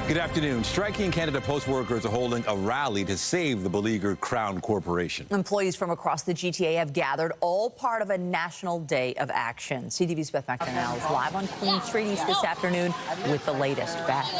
Good afternoon. Striking Canada Post workers are holding a rally to save the beleaguered Crown Corporation. Employees from across the GTA have gathered, all part of a national day of action. CTV's Beth McDonnell is live on Queen Street East this afternoon with the latest. Beth.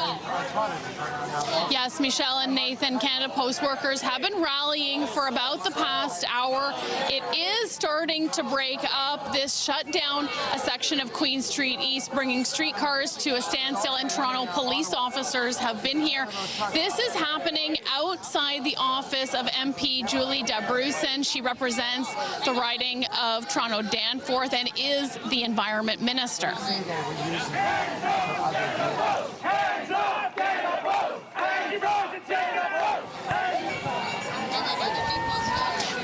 Yes, Michelle and Nathan, Canada Post workers have been rallying for about the past hour. It is starting to break up. This shut down a section of Queen Street East, bringing streetcars to a standstill in Toronto. Police officers have been here. This is happening outside the office of MP Julie Dabrusin. She represents the riding of Toronto Danforth and is the Environment Minister.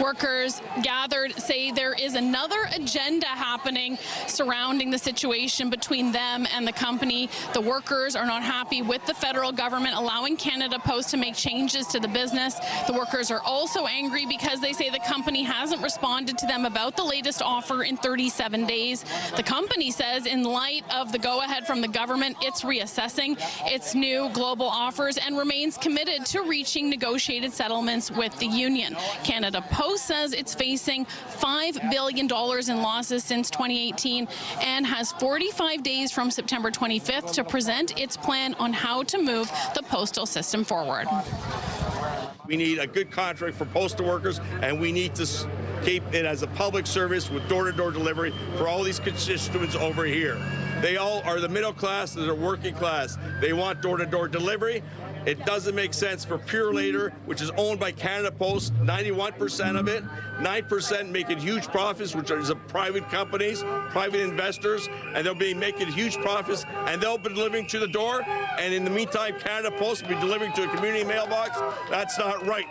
Workers gathered say there is another agenda happening surrounding the situation between them and the company. The workers are not happy with the federal government allowing Canada Post to make changes to the business. The workers are also angry because they say the company hasn't responded to them about the latest offer in 37 days. The company says in light of the go-ahead from the government, it's reassessing its new global offers and remains committed to reaching negotiated settlements with the union. Canada Post says it's facing $5 billion in losses since 2018 and has 45 days from September 25th to present its plan on how to move the postal system forward. We need a good contract for postal workers, and we need to keep it as a public service with door-to-door delivery for all these constituents over here. They all are the middle class, they're working class. They want door-to-door delivery. It doesn't make sense for Pure Later, which is owned by Canada Post, 91% of it, 9% making huge profits, which are private companies, private investors, and they'll be making huge profits, and they'll be delivering to the door, and in the meantime, Canada Post will be delivering to a community mailbox. That's not right.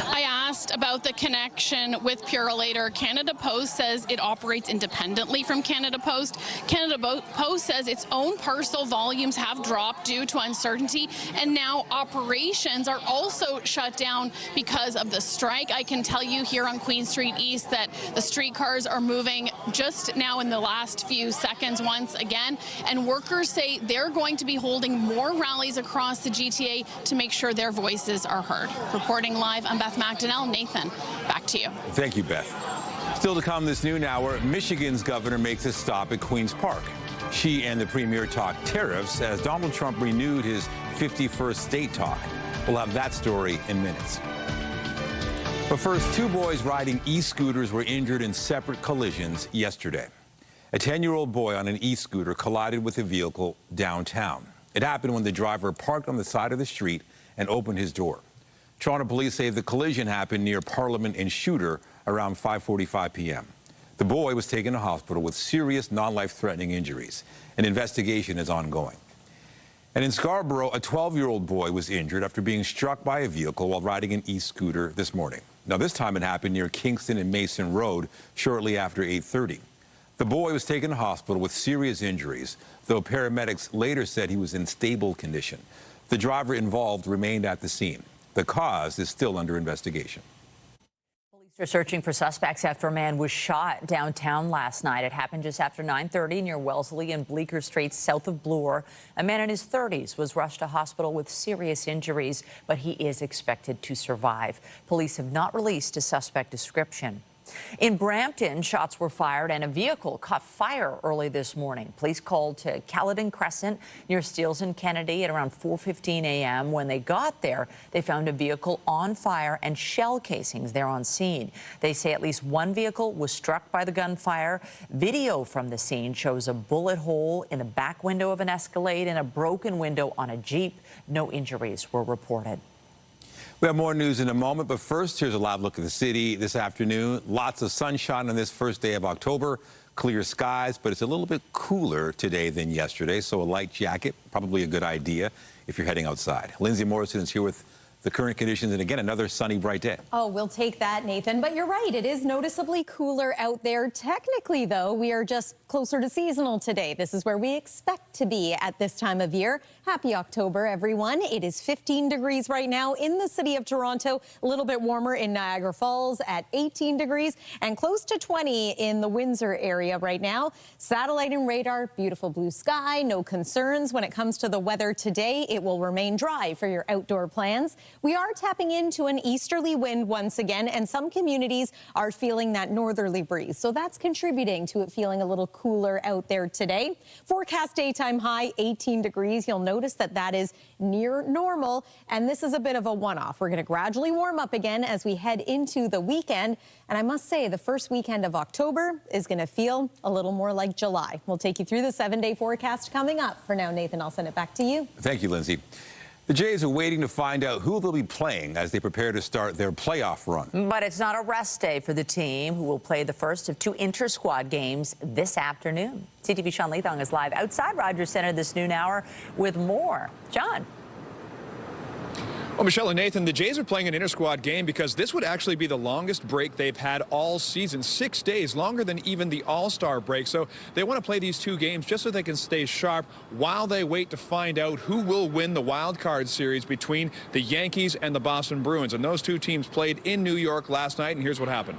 I asked about the connection with Pure Later. Canada Post says it operates independently from Canada Post. Canada Post says its own parcel volumes have dropped due to uncertainty, and now operations are also shut down because of the strike. I can tell you here on Queen Street East that the streetcars are moving just now in the last few seconds once again, and workers say they're going to be holding more rallies across the GTA to make sure their voices are heard. Reporting live, I'm Beth McDonnell. Nathan, back to you. Thank you, Beth. Still to come this noon hour, Michigan's governor makes a stop at Queen's Park. She and the premier talk tariffs as Donald Trump renewed his 51st state talk. We'll have that story in minutes. But first, two boys riding e-scooters were injured in separate collisions yesterday. A 10-year-old boy on an e-scooter collided with a vehicle downtown. It happened when the driver parked on the side of the street and opened his door. Toronto police say the collision happened near Parliament and Shooter around 5:45 p.m. The boy was taken to hospital with serious non-life-threatening injuries. An investigation is ongoing. And in Scarborough, a 12-year-old boy was injured after being struck by a vehicle while riding an e-scooter this morning. Now, this time it happened near Kingston and Mason Road shortly after 8:30. The boy was taken to hospital with serious injuries, though paramedics later said he was in stable condition. The driver involved remained at the scene. The cause is still under investigation. Police are searching for suspects after a man was shot downtown last night. It happened just after 9:30 near Wellesley and Bleecker Street, south of Bloor. A man in his 30s was rushed to hospital with serious injuries, but he is expected to survive. Police have not released a suspect description. In Brampton, shots were fired and a vehicle caught fire early this morning. Police called to Caledon Crescent near Steeles and Kennedy at around 4:15 a.m. When they got there, they found a vehicle on fire and shell casings there on scene. They say at least one vehicle was struck by the gunfire. Video from the scene shows a bullet hole in the back window of an Escalade and a broken window on a Jeep. No injuries were reported. We have more news in a moment, but first, here's a live look at the city this afternoon. Lots of sunshine on this first day of October. Clear skies, but it's a little bit cooler today than yesterday, so a light jacket, probably a good idea if you're heading outside. Lindsay Morrison is here with the current conditions, and again, another sunny, bright day. Oh, we'll take that, Nathan. But you're right, it is noticeably cooler out there. Technically, though, we are just closer to seasonal today. This is where we expect to be at this time of year. Happy October, everyone. It is 15 degrees right now in the city of Toronto, a little bit warmer in Niagara Falls at 18 degrees, and close to 20 in the Windsor area right now. Satellite and radar, beautiful blue sky, no concerns when it comes to the weather today. It will remain dry for your outdoor plans. We are tapping into an easterly wind once again, and some communities are feeling that northerly breeze. So that's contributing to it feeling a little cooler out there today. Forecast daytime high 18 degrees. You'll notice that that is near normal, and this is a bit of a one-off. We're going to gradually warm up again as we head into the weekend. And I must say, the first weekend of October is going to feel a little more like July. We'll take you through the 7-day forecast coming up. For now, Nathan, I'll send it back to you. Thank you, Lindsay. The Jays are waiting to find out who they'll be playing as they prepare to start their playoff run. But it's not a rest day for the team, who will play the first of 2 inter-squad games this afternoon. CTV Sean Leithong is live outside Rogers Centre this noon hour with more. John. Well, Michelle and Nathan, the Jays are playing an inter-squad game because this would actually be the longest break they've had all season. 6 days, longer than even the All-Star break. So they want to play these 2 games just so they can stay sharp while they wait to find out who will win the wild card series between the Yankees and the Boston Bruins. And those 2 teams played in New York last night, and here's what happened.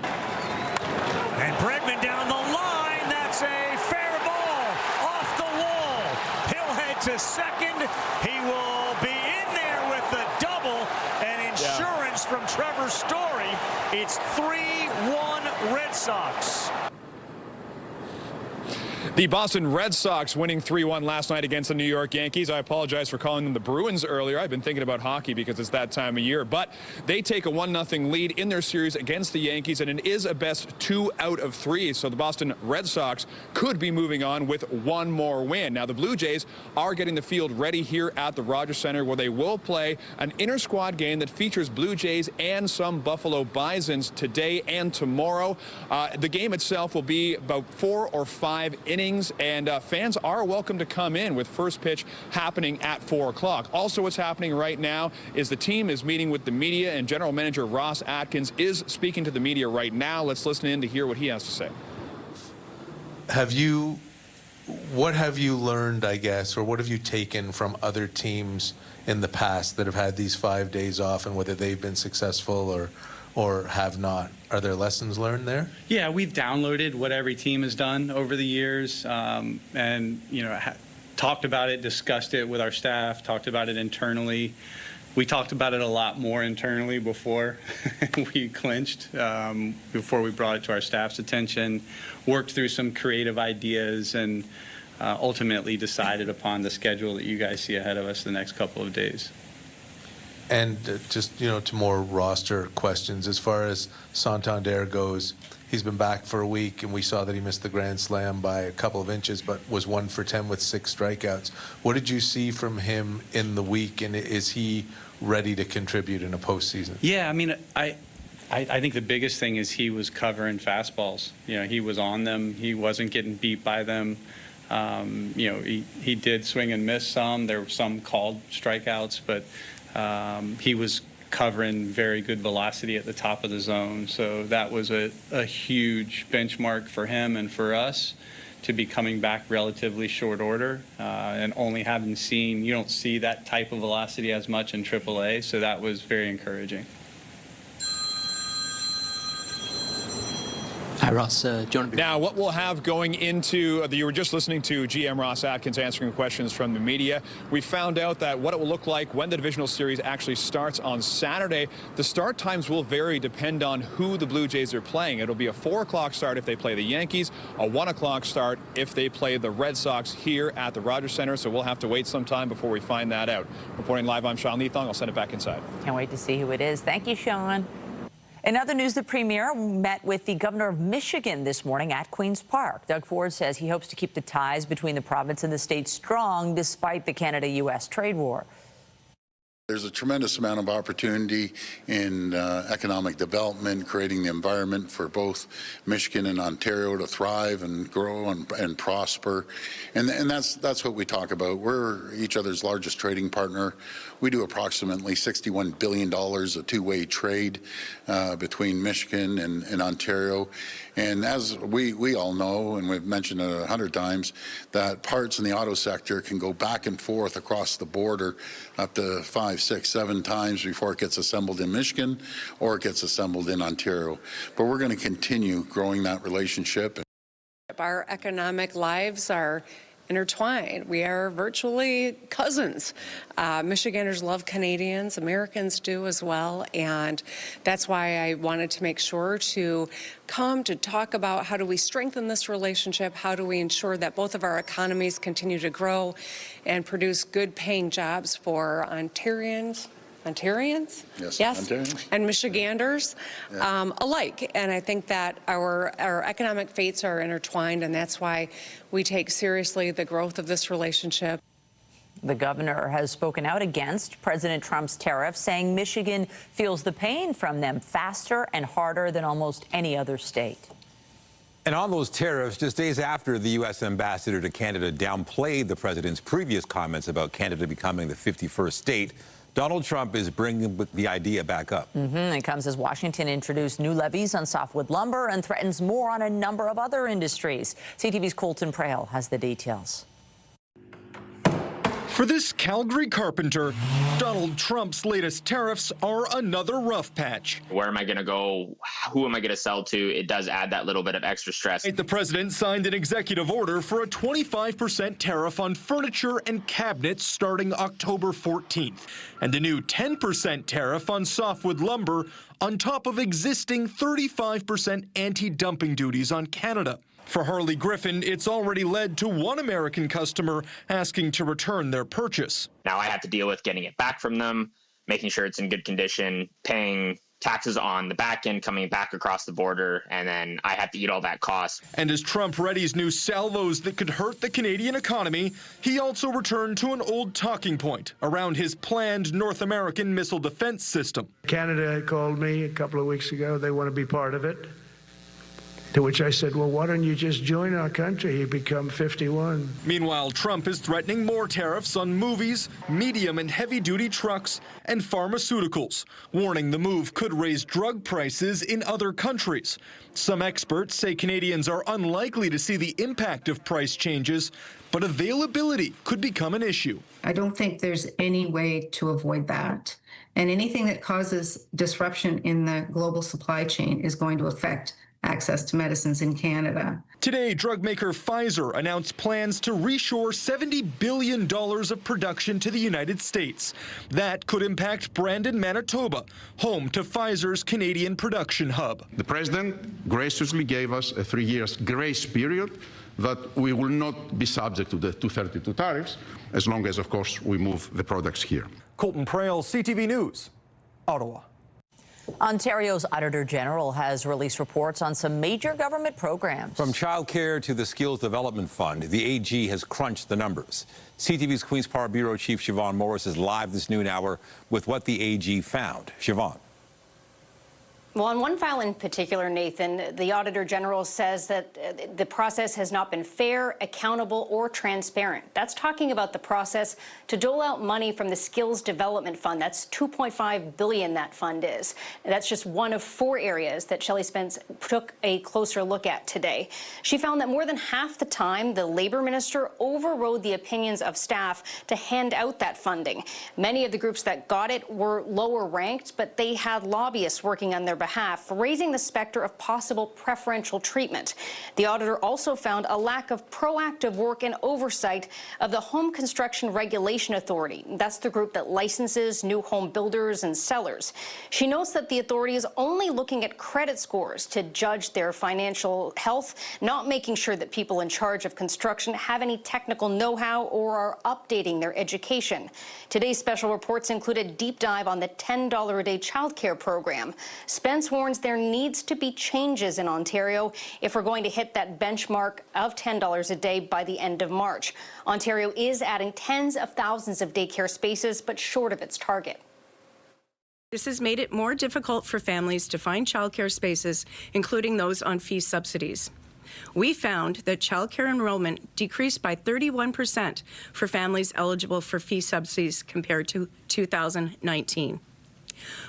And Bregman down the line. That's a fair ball off the wall. He'll head to second. He will be in there with the double, and insurance from Trevor Story. It's 3-1 Red Sox. The Boston Red Sox winning 3-1 last night against the New York Yankees. I apologize for calling them the Bruins earlier. I've been thinking about hockey because it's that time of year. But they take a 1-0 lead in their series against the Yankees, and it is a best 2 out of 3. So the Boston Red Sox could be moving on with 1 more win. Now, the Blue Jays are getting the field ready here at the Rogers Centre, where they will play an inter-squad game that features Blue Jays and some Buffalo Bisons today and tomorrow. The game itself will be about 4 or 5 innings. And fans are welcome to come in, with first pitch happening at 4 o'clock. Also, what's happening right now is the team is meeting with the media, and General Manager Ross Atkins is speaking to the media right now. Let's listen in to hear what he has to say. What have you learned, I guess, or what have you taken from other teams in the past that have had these 5 days off, and whether they've been successful or have not? Are there lessons learned there? Yeah, we've downloaded what every team has done over the years, and talked about it, discussed it with our staff, talked about it internally. We talked about it a lot more internally before we clinched, before we brought it to our staff's attention, worked through some creative ideas, and ultimately decided upon the schedule that you guys see ahead of us the next couple of days. And just, to more roster questions, as far as Santander goes, he's been back for a week, and we saw that he missed the Grand Slam by a couple of inches, but was 1 for 10 with 6 strikeouts. What did you see from him in the week, and is he ready to contribute in a postseason? Yeah, I think the biggest thing is he was covering fastballs. He was on them. He wasn't getting beat by them. He did swing and miss some. There were some called strikeouts, but he was covering very good velocity at the top of the zone. So that was a huge benchmark for him and for us to be coming back relatively short order, and only having seen, you don't see that type of velocity as much in AAA. So that was very encouraging. Hi, Ross. Now, what we'll have going into you were just listening to GM Ross Atkins answering questions from the media. We found out that what it will look like when the divisional series actually starts on Saturday. The start times will vary, depend on who the Blue Jays are playing. It'll be a 4 o'clock start if they play the Yankees, a 1 o'clock start if they play the Red Sox here at the Rogers Centre. So we'll have to wait some time before we find that out. Reporting live, I'm Sean Leithong. I'll send it back inside. Can't wait to see who it is. Thank you, Sean. In other news, the Premier met with the governor of Michigan this morning at Queen's Park. Doug Ford says he hopes to keep the ties between the province and the state strong despite the Canada-U.S. trade war. There's a tremendous amount of opportunity in economic development, creating the environment for both Michigan and Ontario to thrive and grow and prosper. And that's what we talk about. We're each other's largest trading partner. We do approximately $61 billion of two-way trade between Michigan and Ontario. And as we all know, and we've mentioned it 100 times, that parts in the auto sector can go back and forth across the border up to 5, 6, 7 times before it gets assembled in Michigan or it gets assembled in Ontario. But we're going to continue growing that relationship. Our economic lives are intertwined. We are virtually cousins. Michiganders love Canadians, Americans do as well, and that's why I wanted to make sure to come to talk about how do we strengthen this relationship, how do we ensure that both of our economies continue to grow and produce good paying jobs for Ontarians? Yes, Ontarians. And Michiganders alike. And I think that our economic fates are intertwined, and that's why we take seriously the growth of this relationship. The governor has spoken out against President Trump's tariffs, saying Michigan feels the pain from them faster and harder than almost any other state. And on those tariffs, just days after the U.S. ambassador to Canada downplayed the president's previous comments about Canada becoming the 51st state, Donald Trump is bringing the idea back up. It comes as Washington introduced new levies on softwood lumber and threatens more on a number of other industries. CTV's Colton Prale has the details. For this Calgary carpenter, Donald Trump's latest tariffs are another rough patch. Where am I going to go? Who am I going to sell to? It does add that little bit of extra stress. The president signed an executive order for a 25% tariff on furniture and cabinets starting October 14th, and a new 10% tariff on softwood lumber on top of existing 35% anti-dumping duties on Canada. For Harley Griffin, it's already led to one American customer asking to return their purchase. Now I have to deal with getting it back from them, making sure it's in good condition, paying taxes on the back end, coming back across the border, and then I have to eat all that cost. And as Trump readies new salvos that could hurt the Canadian economy, he also returned to an old talking point around his planned North American missile defense system. Canada called me a couple of weeks ago. They want to be part of it. To which I said, well, why don't you just join our country? You become 51. Meanwhile, Trump is threatening more tariffs on movies, medium and heavy-duty trucks, and pharmaceuticals, warning the move could raise drug prices in other countries. Some experts say Canadians are unlikely to see the impact of price changes, but availability could become an issue. I don't think there's any way to avoid that. And anything that causes disruption in the global supply chain is going to affect access to medicines in Canada. Today, drug maker Pfizer announced plans to reshore $70 billion of production to the United States. That could impact Brandon, Manitoba, home to Pfizer's Canadian production hub. The president graciously gave us a 3-year grace period that we will not be subject to the 232 tariffs, as long as, of course, we move the products here. Colton Prale, CTV News, Ottawa. Ontario's Auditor General has released reports on some major government programs. From childcare to the Skills Development Fund, the AG has crunched the numbers. CTV's Queen's Park Bureau Chief Siobhan Morris is live this noon hour with what the AG found. Siobhan. Well, on one file in particular, Nathan, the Auditor General says that the process has not been fair, accountable, or transparent. That's talking about the process to dole out money from the Skills Development Fund. That's $2.5 billion that fund is. And that's just one of 4 areas that Shelley Spence took a closer look at today. She found that more than half the time, the Labour Minister overrode the opinions of staff to hand out that funding. Many of the groups that got it were lower ranked, but they had lobbyists working on their behalf, raising the specter of possible preferential treatment. The auditor also found a lack of proactive work and oversight of the Home Construction Regulation Authority. That's the group that licenses new home builders and sellers. She notes that the authority is only looking at credit scores to judge their financial health, not making sure that people in charge of construction have any technical know-how or are updating their education. Today's special reports include a deep dive on the $10 a day childcare program. Spence warns there needs to be changes in Ontario if we're going to hit that benchmark of $10 a day by the end of March. Ontario is adding tens of thousands of daycare spaces, but short of its target. This has made it more difficult for families to find childcare spaces, including those on fee subsidies. We found that childcare enrollment decreased by 31% for families eligible for fee subsidies compared to 2019.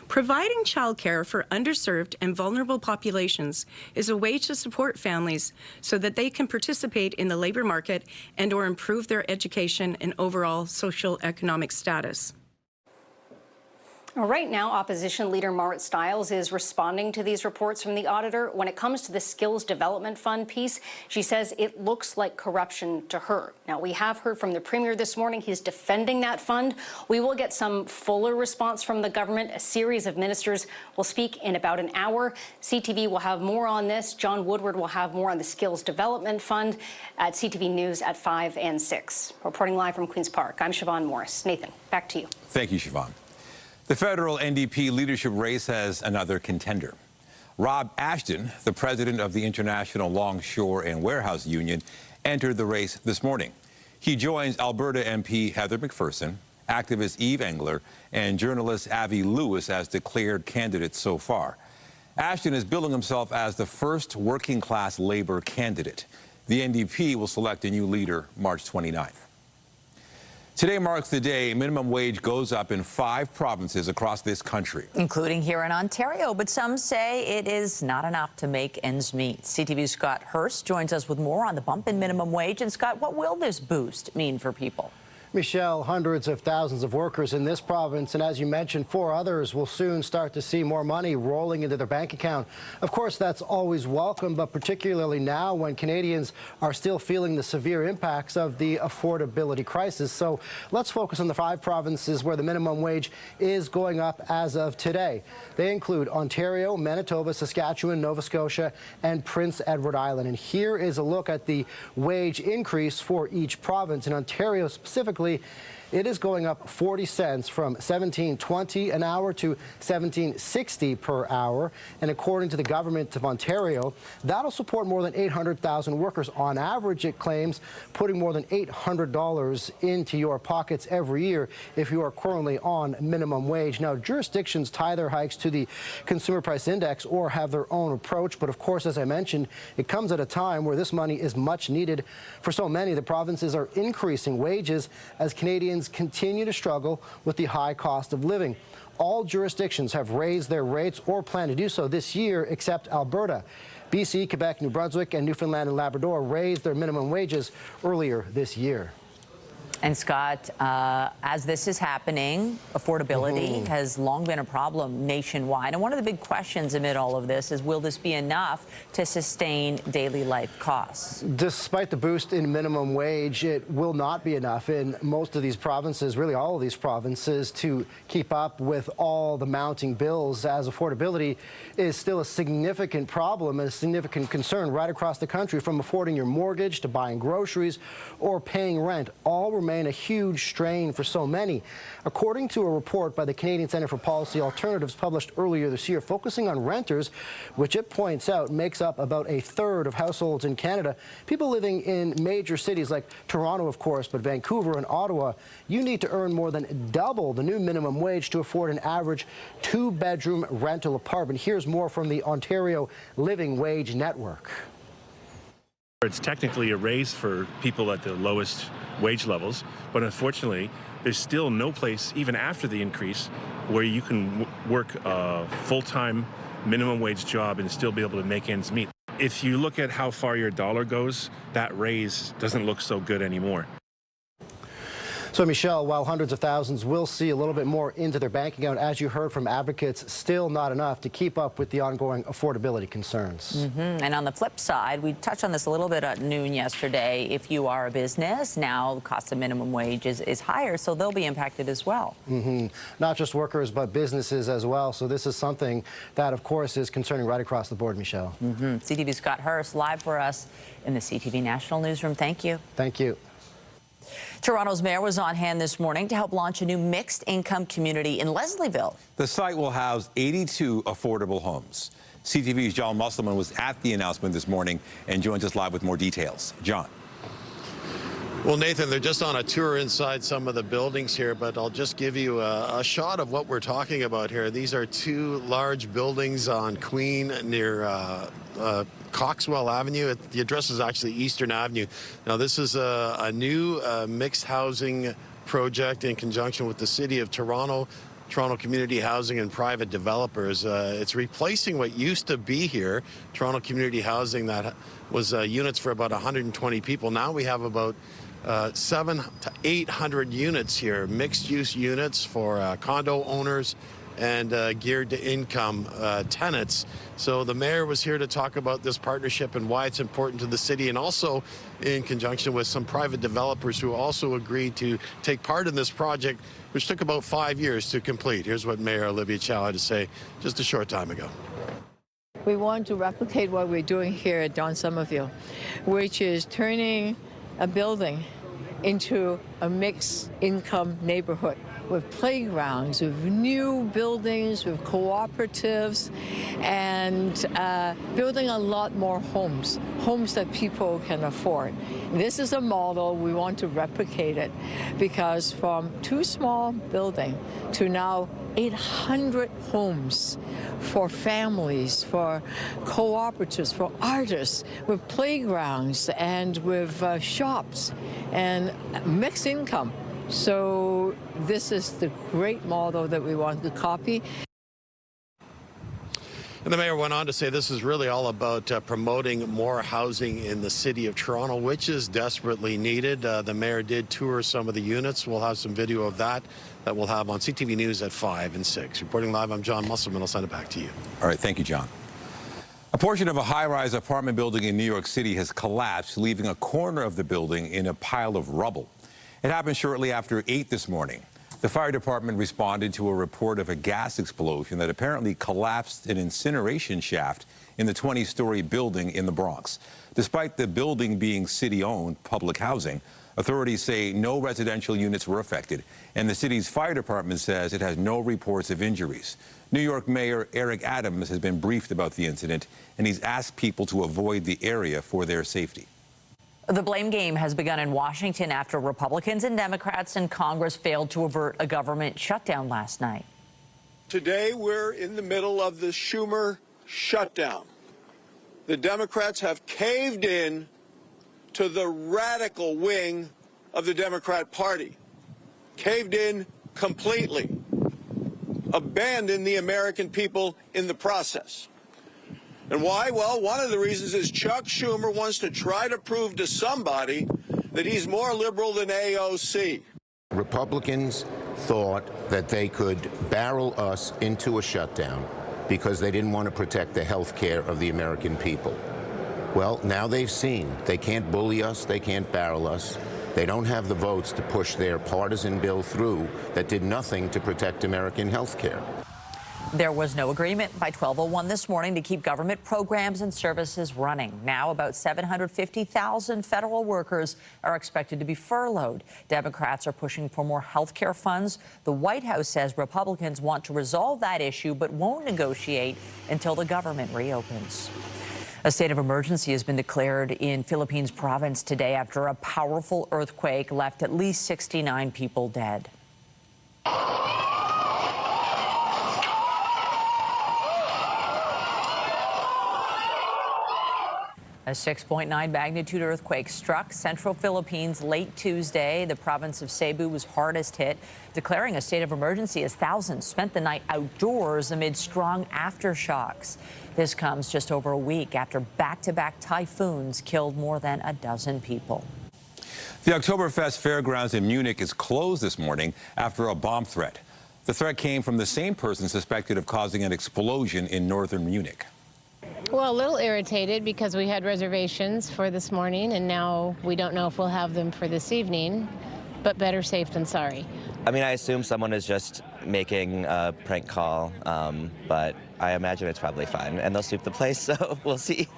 Providing childcare for underserved and vulnerable populations is a way to support families so that they can participate in the labor market and or improve their education and overall social economic status. Right now, opposition leader Marit Stiles is responding to these reports from the auditor. When it comes to the Skills Development Fund piece, she says it looks like corruption to her. Now, we have heard from the Premier this morning. He's defending that fund. We will get some fuller response from the government. A series of ministers will speak in about an hour. CTV will have more on this. John Woodward will have more on the Skills Development Fund at CTV News at 5 and 6. Reporting live from Queen's Park, I'm Siobhan Morris. Nathan, back to you. Thank you, Siobhan. The federal NDP leadership race has another contender. Rob Ashton, the president of the International Longshore and Warehouse Union, entered the race this morning. He joins Alberta MP Heather McPherson, activist Eve Engler, and journalist Avi Lewis as declared candidates so far. Ashton is billing himself as the first working-class Labour candidate. The NDP will select a new leader March 29th. Today marks the day minimum wage goes up in 5 provinces across this country, including here in Ontario. But some say it is not enough to make ends meet. CTV's Scott Hurst joins us with more on the bump in minimum wage. And Scott, what will this boost mean for people? Michelle, hundreds of thousands of workers in this province, and as you mentioned, 4 others will soon start to see more money rolling into their bank account. Of course, that's always welcome, but particularly now when Canadians are still feeling the severe impacts of the affordability crisis. So let's focus on the 5 provinces where the minimum wage is going up as of today. They include Ontario, Manitoba, Saskatchewan, Nova Scotia, and Prince Edward Island. And here is a look at the wage increase for each province. In Ontario specifically, it is going up 40 cents from $17.20 an hour to $17.60 per hour. And according to the Government of Ontario, that'll support more than 800,000 workers. On average, it claims, putting more than $800 into your pockets every year if you are currently on minimum wage. Now, jurisdictions tie their hikes to the Consumer Price Index or have their own approach. But of course, as I mentioned, it comes at a time where this money is much needed for so many. The provinces are increasing wages as Canadians continue to struggle with the high cost of living. All jurisdictions have raised their rates or plan to do so this year except Alberta. BC, Quebec, New Brunswick, and Newfoundland and Labrador raised their minimum wages earlier this year. And Scott, as this is happening, affordability has long been a problem nationwide. And one of the big questions amid all of this is, will this be enough to sustain daily life costs? Despite the boost in minimum wage, it will not be enough in most of these provinces, really all of these provinces, to keep up with all the mounting bills, as affordability is still a significant problem and a significant concern right across the country, from affording your mortgage to buying groceries or paying rent. All remain a huge strain for so many. According to a report by the Canadian Centre for Policy Alternatives published earlier this year, focusing on renters, which it points out makes up about 1/3 of households in Canada, people living in major cities like Toronto, of course, but Vancouver and Ottawa, you need to earn more than double the new minimum wage to afford an average 2-bedroom rental apartment. Here's more from the Ontario Living Wage Network. It's technically a raise for people at the lowest wage levels, but unfortunately, there's still no place, even after the increase, where you can work a full-time minimum wage job and still be able to make ends meet. If you look at how far your dollar goes, that raise doesn't look so good anymore. So, Michelle, while hundreds of thousands will see a little bit more into their bank account, as you heard from advocates, still not enough to keep up with the ongoing affordability concerns. And on the flip side, we touched on this a little bit at noon yesterday. If you are a business, now the cost of minimum wage is higher, so they'll be impacted as well. Not just workers, but businesses as well. So this is something that, of course, is concerning right across the board, Michelle. CTV's Scott Hurst live for us in the CTV National Newsroom. Thank you. Thank you. Toronto's mayor was on hand this morning to help launch a new mixed-income community in Leslieville. The site will house 82 affordable homes. CTV's John Musselman was at the announcement this morning and joins us live with more details. John. Well, Nathan, they're just on a tour inside some of the buildings here, but I'll just give you a shot of what we're talking about here. These are two large buildings on Queen near Coxwell Avenue. The address is actually Eastern Avenue. Now, this is a new mixed housing project in conjunction with the City of Toronto, Toronto Community Housing and private developers. It's replacing what used to be here, Toronto Community Housing, that was units for about 120 people. Now we have about 700 to 800 units here, mixed-use units for condo owners and geared to income tenants. So the mayor was here to talk about this partnership and why it's important to the city, and also in conjunction with some private developers who also agreed to take part in this project, which took about 5 years to complete. Here's what Mayor Olivia Chow had to say just a short time ago. We want to replicate what we're doing here at Don Somerville, which is turning a building into a mixed income neighborhood with playgrounds, with new buildings, with cooperatives, and building a lot more homes that people can afford. This is a model we want to replicate it, because from two small buildings to now 800 homes for families, for cooperatives, for artists, with playgrounds and with shops and mixed income. So this is the great model that we want to copy. And the mayor went on to say this is really all about promoting more housing in the city of Toronto, which is desperately needed. The mayor did tour some of the units. We'll have some video of that we'll have on CTV News at 5 and 6. Reporting live, I'm John Musselman. I'll send it back to you. All right, thank you, John. A portion of a high-rise apartment building in New York City has collapsed, leaving a corner of the building in a pile of rubble. It happened shortly after 8 this morning. The fire department responded to a report of a gas explosion that apparently collapsed an incineration shaft in the 20-story building in the Bronx. Despite the building being city-owned public housing, authorities say no residential units were affected, and the city's fire department says it has no reports of injuries. New York Mayor Eric Adams has been briefed about the incident, and he's asked people to avoid the area for their safety. The blame game has begun in Washington after Republicans and Democrats in Congress failed to avert a government shutdown last night. Today, we're in the middle of the Schumer shutdown. The Democrats have caved in to the radical wing of the Democrat Party, caved in completely, abandoned the American people in the process. And why? Well, one of the reasons is Chuck Schumer wants to try to prove to somebody that he's more liberal than AOC. Republicans thought that they could barrel us into a shutdown because they didn't want to protect the health care of the American people. Well, now they've seen they can't bully us, they can't barrel us. They don't have the votes to push their partisan bill through that did nothing to protect American health care. There was no agreement by 12:01 this morning to keep government programs and services running. Now, about 750,000 federal workers are expected to be furloughed. Democrats are pushing for more health care funds. The White House says Republicans want to resolve that issue but won't negotiate until the government reopens. A state of emergency has been declared in Philippines province today after a powerful earthquake left at least 69 people dead. A 6.9 magnitude earthquake struck central Philippines late Tuesday. The province of Cebu was hardest hit, declaring a state of emergency as thousands spent the night outdoors amid strong aftershocks. This comes just over a week after back-to-back typhoons killed more than a dozen people. The Oktoberfest Fairgrounds in Munich is closed this morning after a bomb threat. The threat came from the same person suspected of causing an explosion in northern Munich. Well, a little irritated because we had reservations for this morning, and now we don't know if we'll have them for this evening, but better safe than sorry. I mean, I assume someone is just making a prank call, but I imagine it's probably fine, and they'll sweep the place, so we'll see.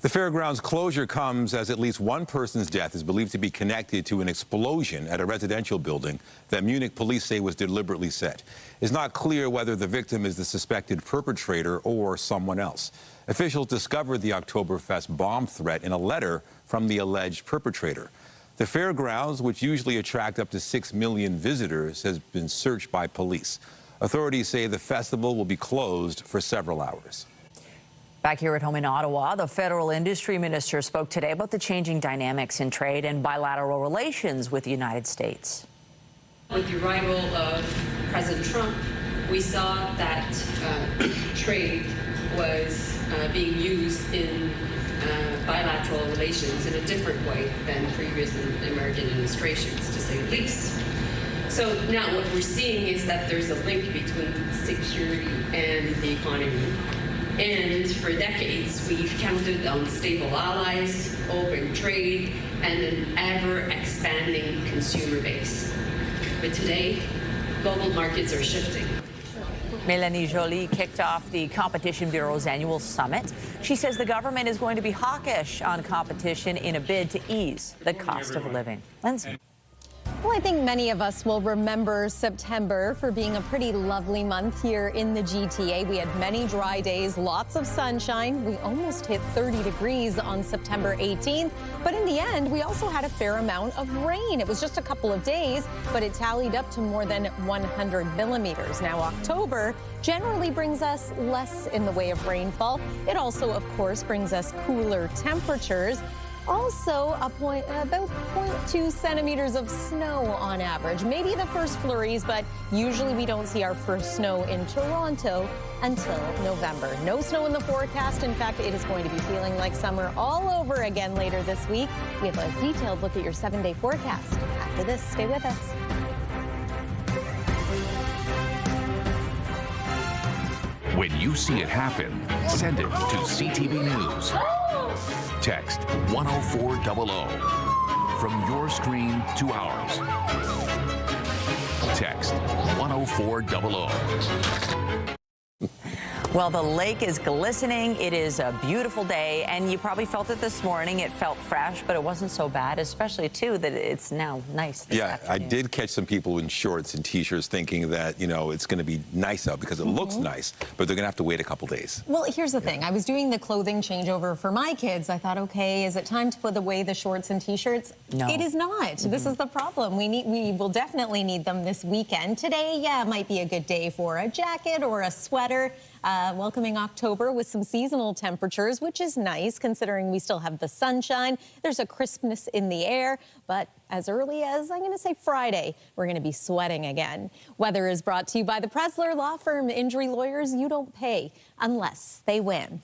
The fairgrounds closure comes as at least one person's death is believed to be connected to an explosion at a residential building that Munich police say was deliberately set. It's not clear whether the victim is the suspected perpetrator or someone else. Officials discovered the Oktoberfest bomb threat in a letter from the alleged perpetrator. The fairgrounds, which usually attract up to 6 million visitors, has been searched by police. Authorities say the festival will be closed for several hours. Back here at home in Ottawa, the federal industry minister spoke today about the changing dynamics in trade and bilateral relations with the United States. With the arrival of President Trump, we saw that trade was being used in bilateral relations in a different way than previous American administrations, to say the least. So now what we're seeing is that there's a link between security and the economy. And for decades, we've counted on stable allies, open trade, and an ever-expanding consumer base. But today, global markets are shifting. Mélanie Joly kicked off the Competition Bureau's annual summit. She says the government is going to be hawkish on competition in a bid to ease the cost of living. Lindsay. Well, I think many of us will remember September for being a pretty lovely month here in the GTA. We had many dry days, lots of sunshine. We almost hit 30 degrees on September 18th. But in the end, we also had a fair amount of rain. It was just a couple of days, but it tallied up to more than 100 millimeters. Now, October generally brings us less in the way of rainfall. It also, of course, brings us cooler temperatures. Also, about 0.2 centimeters of snow on average. Maybe the first flurries, but usually we don't see our first snow in Toronto until November. No snow in the forecast. In fact, it is going to be feeling like summer all over again later this week. We have a detailed look at your 7-day forecast. After this, stay with us. When you see it happen, send it to CTV News. Text 10400 from your screen to ours. Text 10400. Well, the lake is glistening. It is a beautiful day, and you probably felt it this morning. It felt fresh, but it wasn't so bad, especially, too, that it's now nice this afternoon. I did catch some people in shorts and T-shirts thinking that, you know, it's going to be nice out because it looks nice, but they're going to have to wait a couple days. Well, here's the thing. I was doing the clothing changeover for my kids. I thought, okay, is it time to put away the shorts and T-shirts? No. It is not. This is the problem. We will definitely need them this weekend. Today, yeah, might be a good day for a jacket or a sweater. Welcoming October with some seasonal temperatures, which is nice considering we still have the sunshine. There's a crispness in the air, but as early as, I'm going to say Friday, we're going to be sweating again. Weather is brought to you by the Presler Law Firm. Injury lawyers, you don't pay unless they win.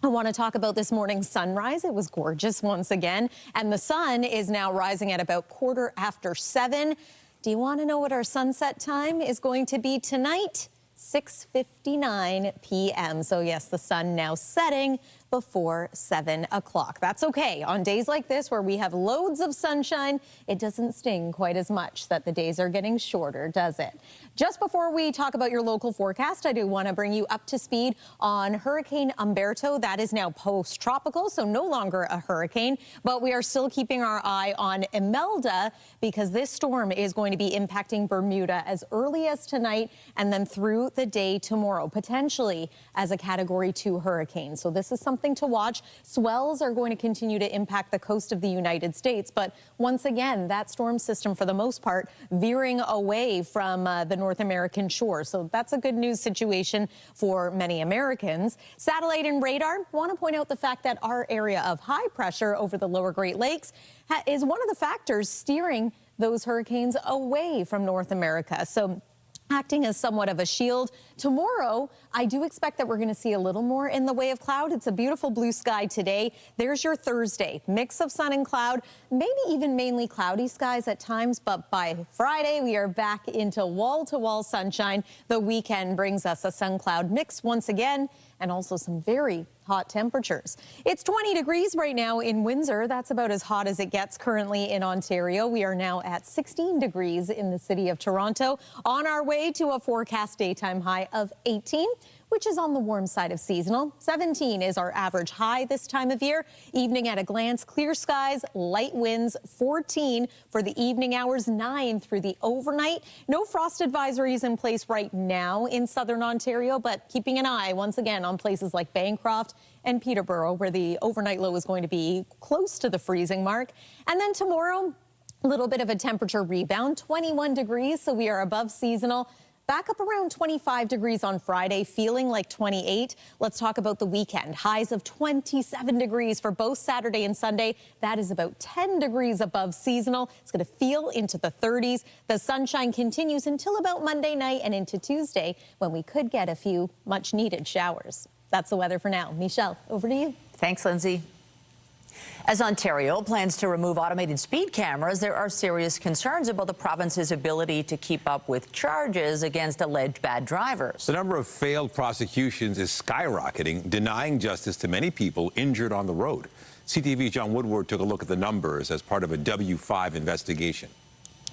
I want to talk about this morning's sunrise. It was gorgeous once again, and the sun is now rising at about 7:15. Do you want to know what our sunset time is going to be tonight? 6:59 p.m. So yes, the sun now setting before 7 o'clock. That's okay. On days like this where we have loads of sunshine, it doesn't sting quite as much that the days are getting shorter, does it? Just before we talk about your local forecast, I do want to bring you up to speed on Hurricane Umberto. That is now post-tropical, so no longer a hurricane, but we are still keeping our eye on Imelda because this storm is going to be impacting Bermuda as early as tonight and then through the day tomorrow, potentially as a Category 2 hurricane. So this is something to watch. Swells are going to continue to impact the coast of the United States, but once again, that storm system, for the most part, veering away from the North American shore. So that's a good news situation for many Americans. Satellite and radar want to point out the fact that our area of high pressure over the lower Great Lakes is one of the factors steering those hurricanes away from North America. So acting as somewhat of a shield. Tomorrow, I do expect that we're going to see a little more in the way of cloud. It's a beautiful blue sky today. There's your Thursday. Mix of sun and cloud, maybe even mainly cloudy skies at times, but by Friday, we are back into wall-to-wall sunshine. The weekend brings us a sun-cloud mix once again, and also some very hot temperatures. It's 20 degrees right now in Windsor. That's about as hot as it gets currently in Ontario. We are now at 16 degrees in the city of Toronto, on our way to a forecast daytime high of 18. which is on the warm side of seasonal. 17 is our average high this time of year. Evening at a glance, clear skies, light winds, 14 for the evening hours, 9 through the overnight. No frost advisories in place right now in southern Ontario, but keeping an eye once again on places like Bancroft and Peterborough, where the overnight low is going to be close to the freezing mark. And then tomorrow, a little bit of a temperature rebound, 21 degrees, so we are above seasonal. Back up around 25 degrees on Friday, feeling like 28. Let's talk about the weekend. Highs of 27 degrees for both Saturday and Sunday. That is about 10 degrees above seasonal. It's going to feel into the 30s. The sunshine continues until about Monday night and into Tuesday, when we could get a few much-needed showers. That's the weather for now. Michelle, over to you. Thanks, Lindsay. As Ontario plans to remove automated speed cameras, there are serious concerns about the province's ability to keep up with charges against alleged bad drivers. The number of failed prosecutions is skyrocketing, denying justice to many people injured on the road. CTV's John Woodward took a look at the numbers as part of a W5 investigation.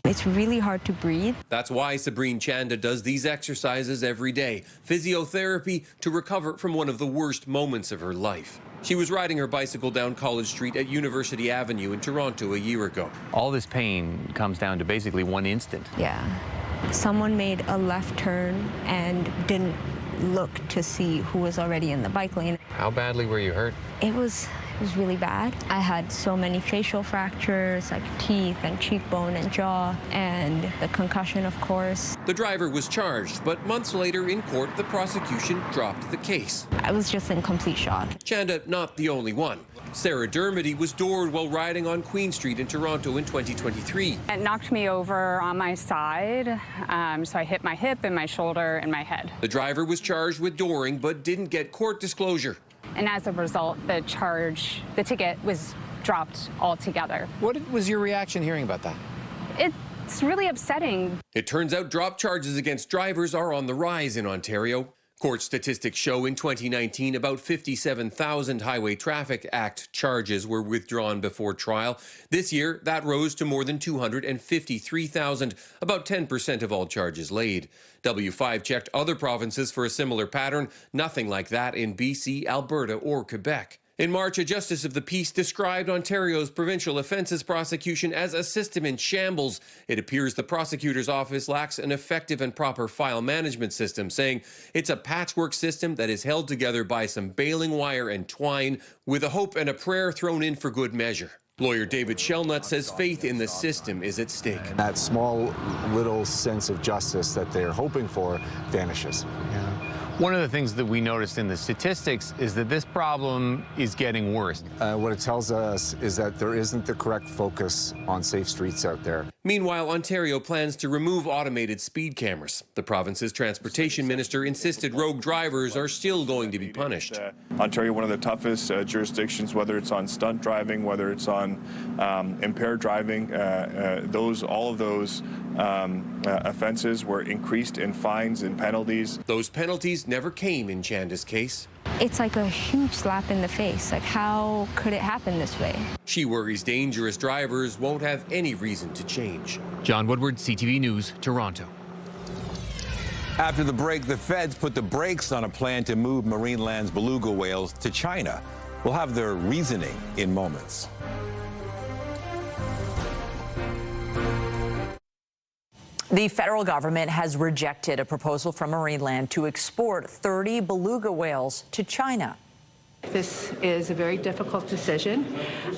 It's really hard to breathe. That's why Sabrine Chanda does these exercises every day, physiotherapy to recover from one of the worst moments of her life. She was riding her bicycle down College Street at University Avenue in Toronto a year ago. All this pain comes down to basically one instant. Yeah. Someone made a left turn and didn't look to see who was already in the bike lane. How badly were you hurt? It was really bad. I had so many facial fractures, like teeth and cheekbone and jaw, and the concussion, of course. The driver was charged, but months later in court, the prosecution dropped the case. I was just in complete shock. Chanda, not the only one. Sarah Dermody was doored while riding on Queen Street in Toronto in 2023. It knocked me over on my side, so I hit my hip and my shoulder and my head. The driver was charged with dooring, but didn't get court disclosure. And as a result, the ticket was dropped altogether. What was your reaction hearing about that? It's really upsetting. It turns out drop charges against drivers are on the rise in Ontario. Court statistics show in 2019 about 57,000 Highway Traffic Act charges were withdrawn before trial. This year, that rose to more than 253,000, about 10% of all charges laid. W5 checked other provinces for a similar pattern, nothing like that in BC, Alberta, or Quebec. In March, a justice of the peace described Ontario's provincial offences prosecution as a system in shambles. It appears the prosecutor's office lacks an effective and proper file management system, saying it's a patchwork system that is held together by some baling wire and twine, with a hope and a prayer thrown in for good measure. Lawyer David Shellnut says faith in the system is at stake. That small little sense of justice that they're hoping for vanishes. Yeah. One of the things that we noticed in the statistics is that this problem is getting worse. What it tells us is that there isn't the correct focus on safe streets out there. Meanwhile, Ontario plans to remove automated speed cameras. The province's transportation minister insisted rogue drivers are still going to be punished. Ontario, one of the toughest jurisdictions, whether it's on stunt driving, whether it's on impaired driving, all of those offenses were increased in fines and penalties. Those penalties never came in Chanda's case. It's like a huge slap in the face. Like, how could it happen this way? She worries dangerous drivers won't have any reason to change. John Woodward, CTV News, Toronto. After the break, the feds put the brakes on a plan to move Marineland's beluga whales to China. We'll have their reasoning in moments. The federal government has rejected a proposal from Marineland to export 30 beluga whales to China. This is a very difficult decision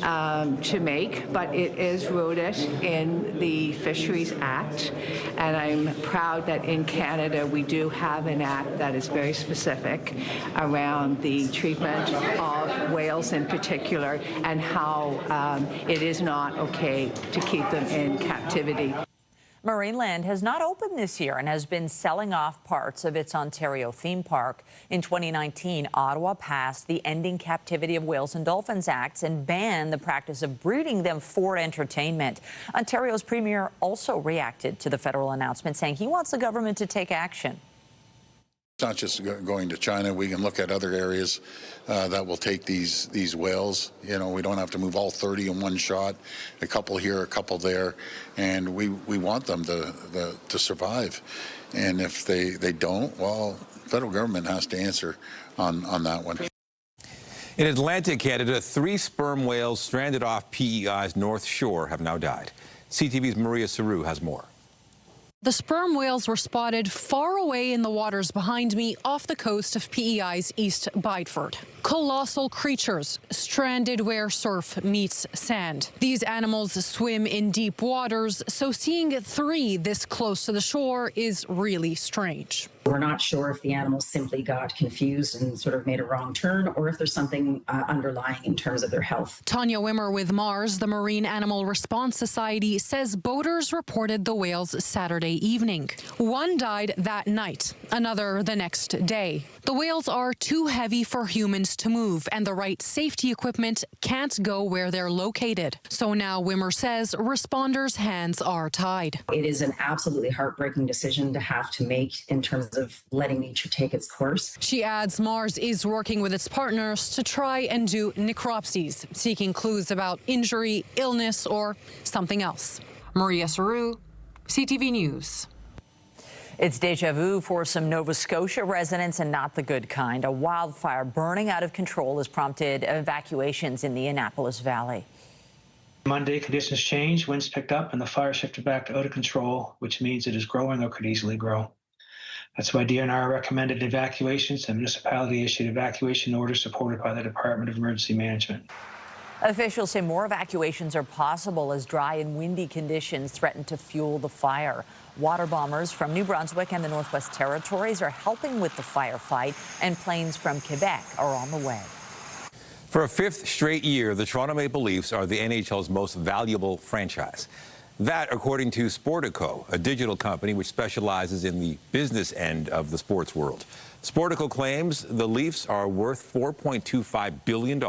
to make, but it is rooted in the Fisheries Act, and I'm proud that in Canada we do have an act that is very specific around the treatment of whales in particular and how it is not okay to keep them in captivity. Marineland has not opened this year and has been selling off parts of its Ontario theme park. In 2019, Ottawa passed the Ending Captivity of Whales and Dolphins Acts and banned the practice of breeding them for entertainment. Ontario's premier also reacted to the federal announcement, saying he wants the government to take action. not just going to China. We can look at other areas that will take these whales. You know, we don't have to move all 30 in one shot, a couple here, a couple there, and we want them to survive. And if they don't, well, the federal government has to answer on that one. In Atlantic Canada, 3 sperm whales stranded off PEI's North Shore have now died. CTV's Maria Saru has more. The sperm whales were spotted far away in the waters behind me off the coast of PEI's East Bideford. Colossal creatures stranded where surf meets sand. These animals swim in deep waters, so seeing 3 this close to the shore is really strange. We're not sure if the animals simply got confused and sort of made a wrong turn, or if there's something underlying in terms of their health. Tanya Wimmer with Mars, the Marine Animal Response Society, says boaters reported the whales Saturday evening. 1 died that night, another the next day. The whales are too heavy for humans to move, and the right safety equipment can't go where they're located. So now Wimmer says responders' hands are tied. It is an absolutely heartbreaking decision to have to make in terms of letting nature take its course. She adds Mars is working with its partners to try and do necropsies, seeking clues about injury, illness, or something else. Maria Saru, CTV News. It's deja vu for some Nova Scotia residents, and not the good kind. A wildfire burning out of control has prompted evacuations in the Annapolis Valley. Monday, conditions changed, winds picked up, and the fire shifted back to out of control, which means it is growing or could easily grow. That's why DNR recommended evacuations, and the municipality issued evacuation orders supported by the Department of Emergency Management. Officials say more evacuations are possible as dry and windy conditions threaten to fuel the fire. Water bombers from New Brunswick and the Northwest Territories are helping with the firefight, and planes from Quebec are on the way. For a 5th straight year, the Toronto Maple Leafs are the NHL's most valuable franchise. That, according to Sportico, a digital company which specializes in the business end of the sports world. Sportico claims the Leafs are worth $4.25 billion,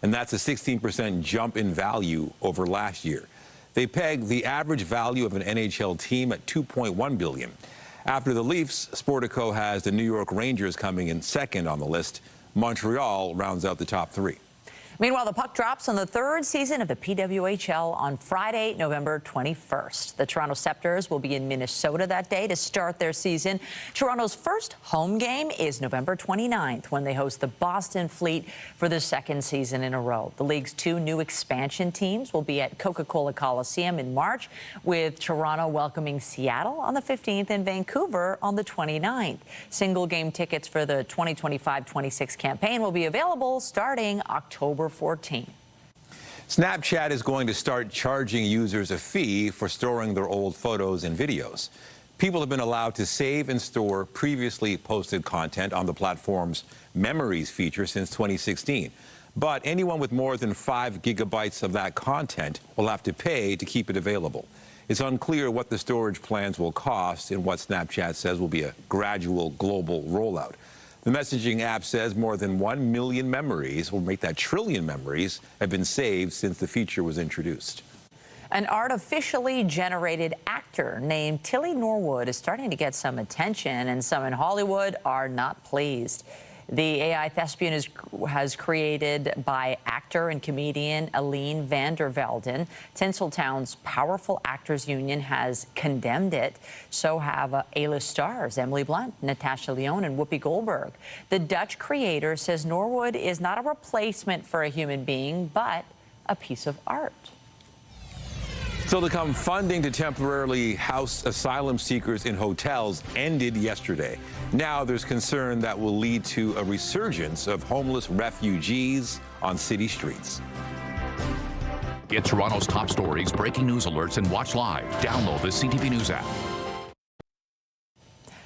and that's a 16% jump in value over last year. They peg the average value of an NHL team at $2.1 billion. After the Leafs, Sportico has the New York Rangers coming in second on the list. Montreal rounds out the top 3. Meanwhile, the puck drops on the 3rd season of the PWHL on Friday, November 21st. The Toronto Scepters will be in Minnesota that day to start their season. Toronto's first home game is November 29th when they host the Boston Fleet for the 2nd season in a row. The league's 2 new expansion teams will be at Coca-Cola Coliseum in March, with Toronto welcoming Seattle on the 15th and Vancouver on the 29th. Single game tickets for the 2025-26 campaign will be available starting October 14. Snapchat is going to start charging users a fee for storing their old photos and videos. People have been allowed to save and store previously posted content on the platform's Memories feature since 2016. But anyone with more than 5 gigabytes of that content will have to pay to keep it available. It's unclear what the storage plans will cost and what Snapchat says will be a gradual global rollout. The messaging app says more than 1 million memories, will make that trillion memories, have been saved since the feature was introduced. An artificially generated actor named Tilly Norwood is starting to get some attention, and some in Hollywood are not pleased. The AI thespian has created by actor and comedian Aline van der Velden. Tinseltown's Powerful Actors Union has condemned it. So have A-list stars Emily Blunt, Natasha Lyonne, and Whoopi Goldberg. The Dutch creator says Norwood is not a replacement for a human being, but a piece of art. Still to come, funding to temporarily house asylum seekers in hotels ended yesterday. Now there's concern that will lead to a resurgence of homeless refugees on city streets. Get Toronto's top stories, breaking news alerts, and watch live. Download the CTV News app.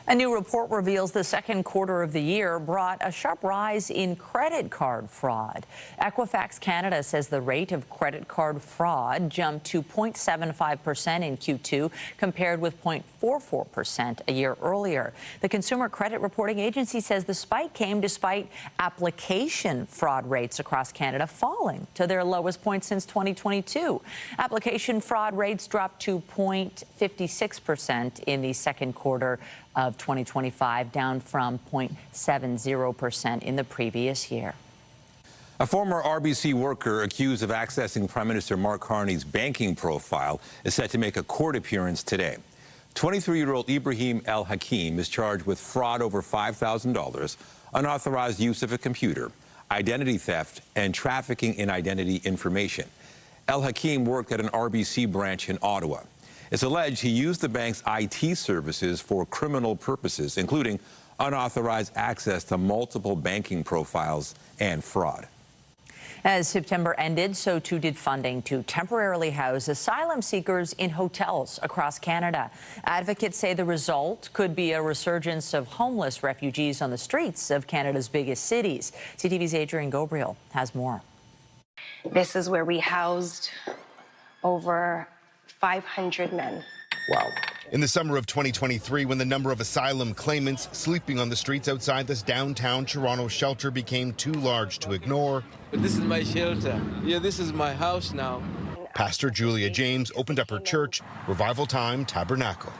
A new report reveals the 2nd quarter of the year brought a sharp rise in credit card fraud. Equifax Canada says the rate of credit card fraud jumped to 0.75% in Q2, compared with 0.44% a year earlier. The Consumer Credit Reporting Agency says the spike came despite application fraud rates across Canada falling to their lowest point since 2022. Application fraud rates dropped to 0.56% in the 2nd quarter of 2025, down from 0.70% in the previous year. A former RBC worker accused of accessing Prime Minister Mark Carney's banking profile is set to make a court appearance today. 23-year-old Ibrahim El Hakim is charged with fraud over $5,000, unauthorized use of a computer, identity theft, and trafficking in identity information. El Hakim worked at an RBC branch in Ottawa. It's alleged he used the bank's IT services for criminal purposes, including unauthorized access to multiple banking profiles and fraud. As September ended, so too did funding to temporarily house asylum seekers in hotels across Canada. Advocates say the result could be a resurgence of homeless refugees on the streets of Canada's biggest cities. CTV's Adrian Gabriel has more. This is where we housed over 500 men. Wow. In the summer of 2023, when the number of asylum claimants sleeping on the streets outside this downtown Toronto shelter became too large to ignore, this is my shelter. Yeah, this is my house now. Pastor Julia James opened up her church, Revival Time Tabernacle.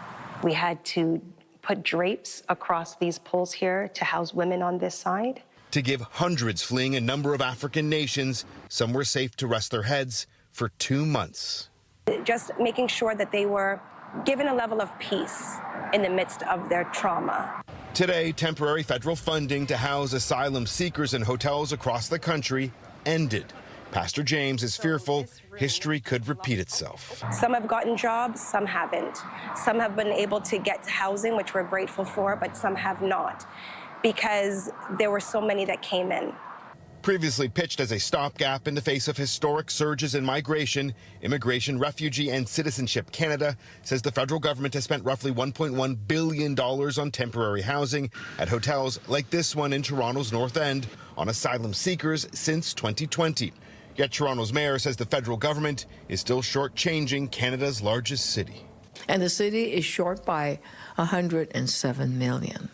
We had to put drapes across these poles here to house women on this side. To give hundreds fleeing a number of African nations somewhere safe to rest their heads for 2 months. Just making sure that they were given a level of peace in the midst of their trauma. Today, temporary federal funding to house asylum seekers in hotels across the country ended. Pastor James is fearful history could repeat itself. Some have gotten jobs, some haven't. Some have been able to get housing, which we're grateful for, but some have not, because there were so many that came in. Previously pitched as a stopgap in the face of historic surges in migration, Immigration, Refugee and Citizenship Canada says the federal government has spent roughly $1.1 billion on temporary housing at hotels like this one in Toronto's North End on asylum seekers since 2020. Yet Toronto's mayor says the federal government is still shortchanging Canada's largest city. And the city is short by $107 million.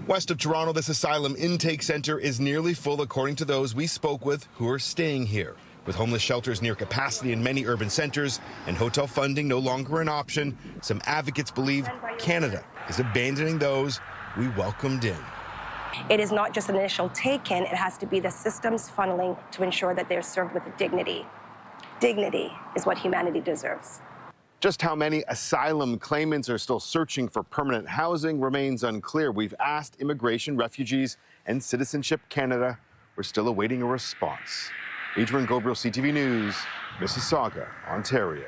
West of Toronto, this asylum intake center is nearly full, according to those we spoke with who are staying here. With homeless shelters near capacity in many urban centers and hotel funding no longer an option, some advocates believe Canada is abandoning those we welcomed in. It is not just an initial take-in, it has to be the systems funneling to ensure that they're served with dignity. Dignity is what humanity deserves. Just how many asylum claimants are still searching for permanent housing remains unclear. We've asked Immigration, Refugees and Citizenship Canada. We're still awaiting a response. Adrian Gabriel, CTV News, Mississauga, Ontario.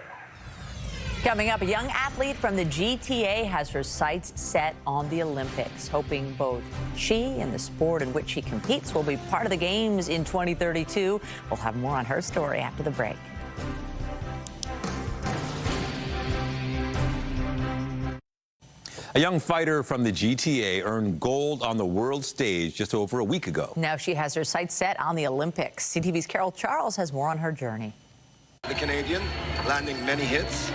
Coming up, a young athlete from the GTA has her sights set on the Olympics, hoping both she and the sport in which she competes will be part of the Games in 2032. We'll have more on her story after the break. A young fighter from the GTA earned gold on the world stage just over a week ago. Now she has her sights set on the Olympics. CTV's Carol Charles has more on her journey. The Canadian landing many hits.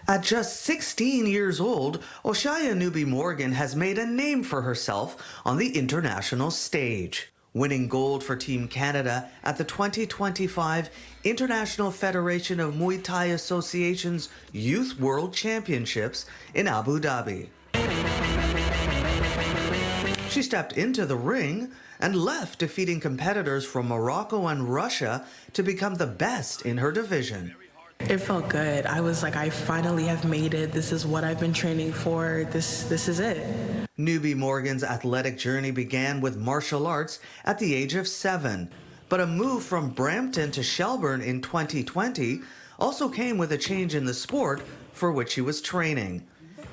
At just 16 years old, Oshaya Newby Morgan has made a name for herself on the international stage, winning gold for Team Canada at the 2025 International Federation of Muay Thai Association's Youth World Championships in Abu Dhabi. She stepped into the ring and left, defeating competitors from Morocco and Russia to become the best in her division. It felt good. I was like, I finally have made it. This is what I've been training for. This is it. Newby Morgan's athletic journey began with martial arts at the age of 7. But a move from Brampton to Shelburne in 2020 also came with a change in the sport for which she was training.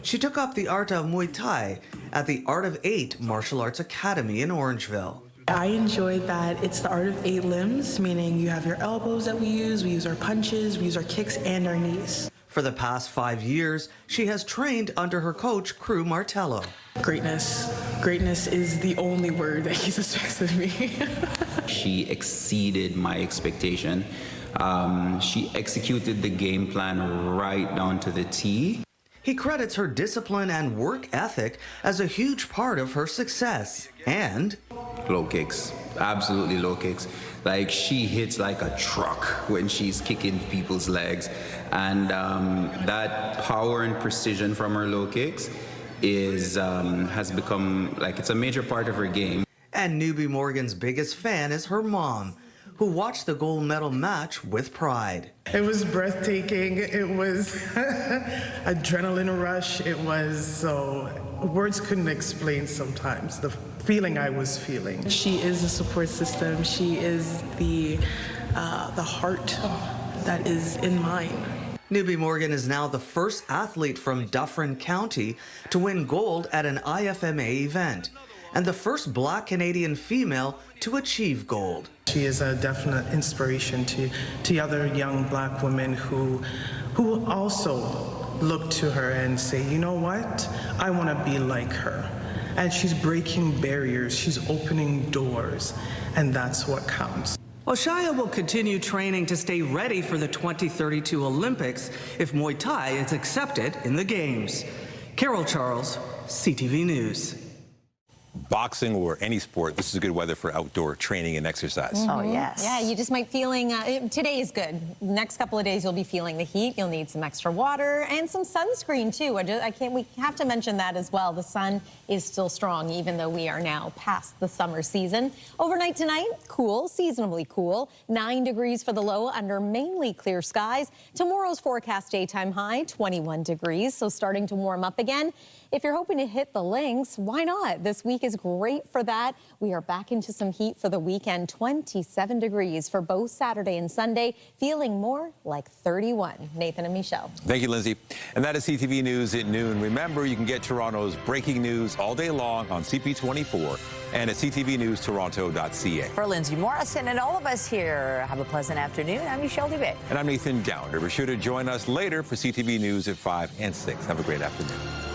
She took up the art of Muay Thai at the Art of 8 Martial Arts Academy in Orangeville. I enjoy that it's the art of 8 limbs, meaning you have your elbows that we use our punches, we use our kicks and our knees. For the past 5 years, she has trained under her coach, Crew Martello. Greatness. Greatness is the only word that he suspects of me. She exceeded my expectation. She executed the game plan right down to the T. He credits her discipline and work ethic as a huge part of her success. And low kicks, absolutely low kicks. Like, she hits like a truck when she's kicking people's legs. And that power and precision from her low kicks has become like it's a major part of her game. And Newbie Morgan's biggest fan is her mom, who watched the gold medal match with pride. It was breathtaking. It was adrenaline rush. It was so words couldn't explain sometimes the feeling I was feeling. She is a support system. She is the heart that is in mine. Newbie Morgan is now the first athlete from Dufferin County to win gold at an IFMA event, and the first Black Canadian female to achieve gold. She is a definite inspiration to other young Black women who also look to her and say, you know what, I want to be like her. And she's breaking barriers, she's opening doors, and that's what counts. Oshaya will continue training to stay ready for the 2032 Olympics if Muay Thai is accepted in the Games. Carol Charles, CTV News. Boxing or any sport, this is good weather for outdoor training and exercise. Oh, yes. Yeah, you just might feeling, today is good. Next couple of days, you'll be feeling the heat. You'll need some extra water and some sunscreen, too. We have to mention that as well. The sun is still strong, even though we are now past the summer season. Overnight tonight, cool, seasonably cool. 9 degrees for the low under mainly clear skies. Tomorrow's forecast daytime high, 21 degrees, so starting to warm up again. If you're hoping to hit the links, why not? This week is great for that. We are back into some heat for the weekend. 27 degrees for both Saturday and Sunday, feeling more like 31. Nathan and Michelle. Thank you, Lindsay. And that is CTV News at noon. Remember, you can get Toronto's breaking news all day long on CP24 and at ctvnewstoronto.ca. For Lindsay Morrison and all of us here, have a pleasant afternoon. I'm Michelle Dubé. And I'm Nathan Downer. Be sure to join us later for CTV News at 5 and 6. Have a great afternoon.